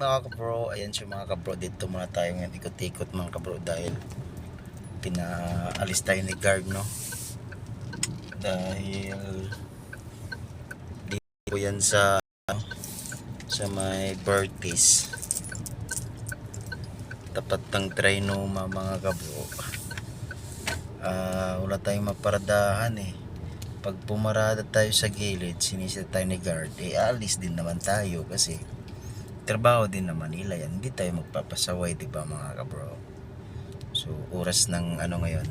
mga kabro, ayan siya mga kabro. Dito muna tayo ngayon ikot-ikot mga kabro dahil pinaalis tayo ni guard, no? Dahil dito yan sa may Bertis, tapat ng Trinoma mga kabro. Wala tayong maparadahan eh. Pag pumarada tayo sa gilid, sinisita tayo ni guard, alis din naman tayo kasi trabaho din naman nila yan. Hindi tayo magpapasaway, diba mga kabro? So oras ng ano ngayon,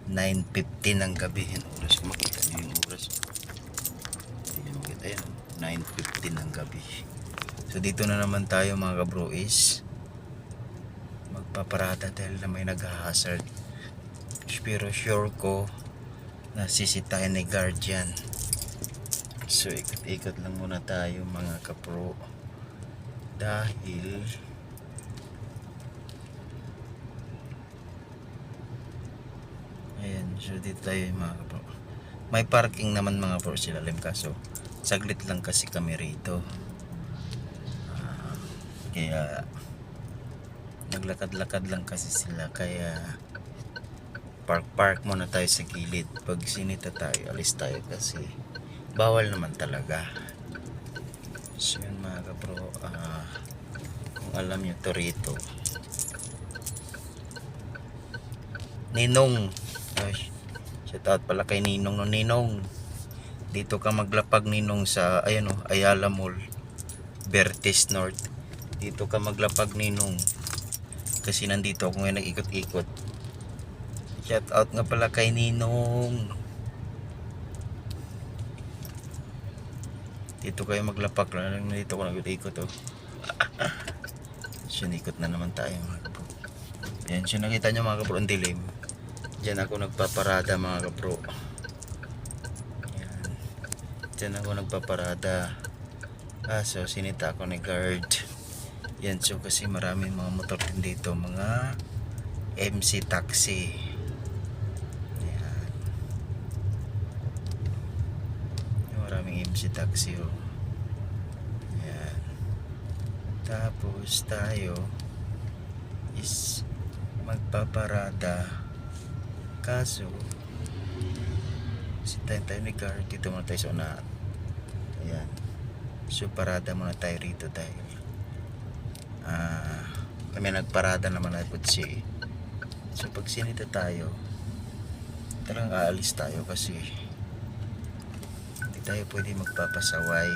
9:15 ng gabi. Yan oras, makita niyo yung oras. Hindi nyo makita yan, 9:15 ng gabi. So dito na naman tayo mga kabro is magpaparada dahil na may nag-hazard. Pero sure ko na sisitahin ni guardian. So ikot-ikot lang muna tayo mga kapro dahil ayan, so dito tayo mga kapro. May parking naman mga kapro sila lim, kaso saglit lang kasi kami rito. Kaya naglakad-lakad lang kasi sila, kaya park muna tayo sa gilid. Pag sinita tayo, alis tayo kasi bawal naman talaga. So yun mga kapro, kung alam nyo to rito, Ninong, shout out pala kay Ninong, no? Ninong, dito ka maglapag Ninong sa ayan, Ayala Mall, Bertis North. Dito ka maglapag Ninong kasi nandito ako ngayon nag-ikot-ikot. Shout out nga pala kay Ninong. Dito kayo maglapak lang. Dito ko nag-ikot, sinikot na naman tayo mga kapro. Yan, so nakita nyo mga kapro ang dilim. Diyan ako nagpaparada mga kapro. Yan, diyan ako nagpaparada. So sinita ako ni guard. Yan, so kasi maraming mga motor din dito, mga MC taxi. Maraming MC taxi, Ayan. Tapos tayo is magpaparada, kaso sintayin tayo ni guard. Dito muna tayo sa unahan. Ayan, so parada muna tayo rito dahil kami nagparada naman na kutsi. So pag sinita tayo, talagang aalis tayo kasi tayo pwede magpapasaway.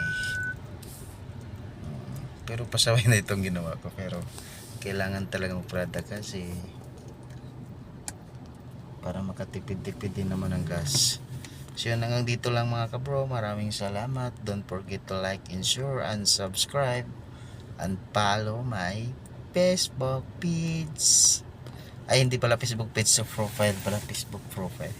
Pero pasaway na itong ginawa ko, pero kailangan talaga magparada kasi para makatipid-tipid din naman ng gas. So yun, hanggang dito lang mga kabro. Maraming salamat. Don't forget to like and share and subscribe and follow my Facebook page. Ay, hindi pala Facebook page, so profile pala, Facebook profile.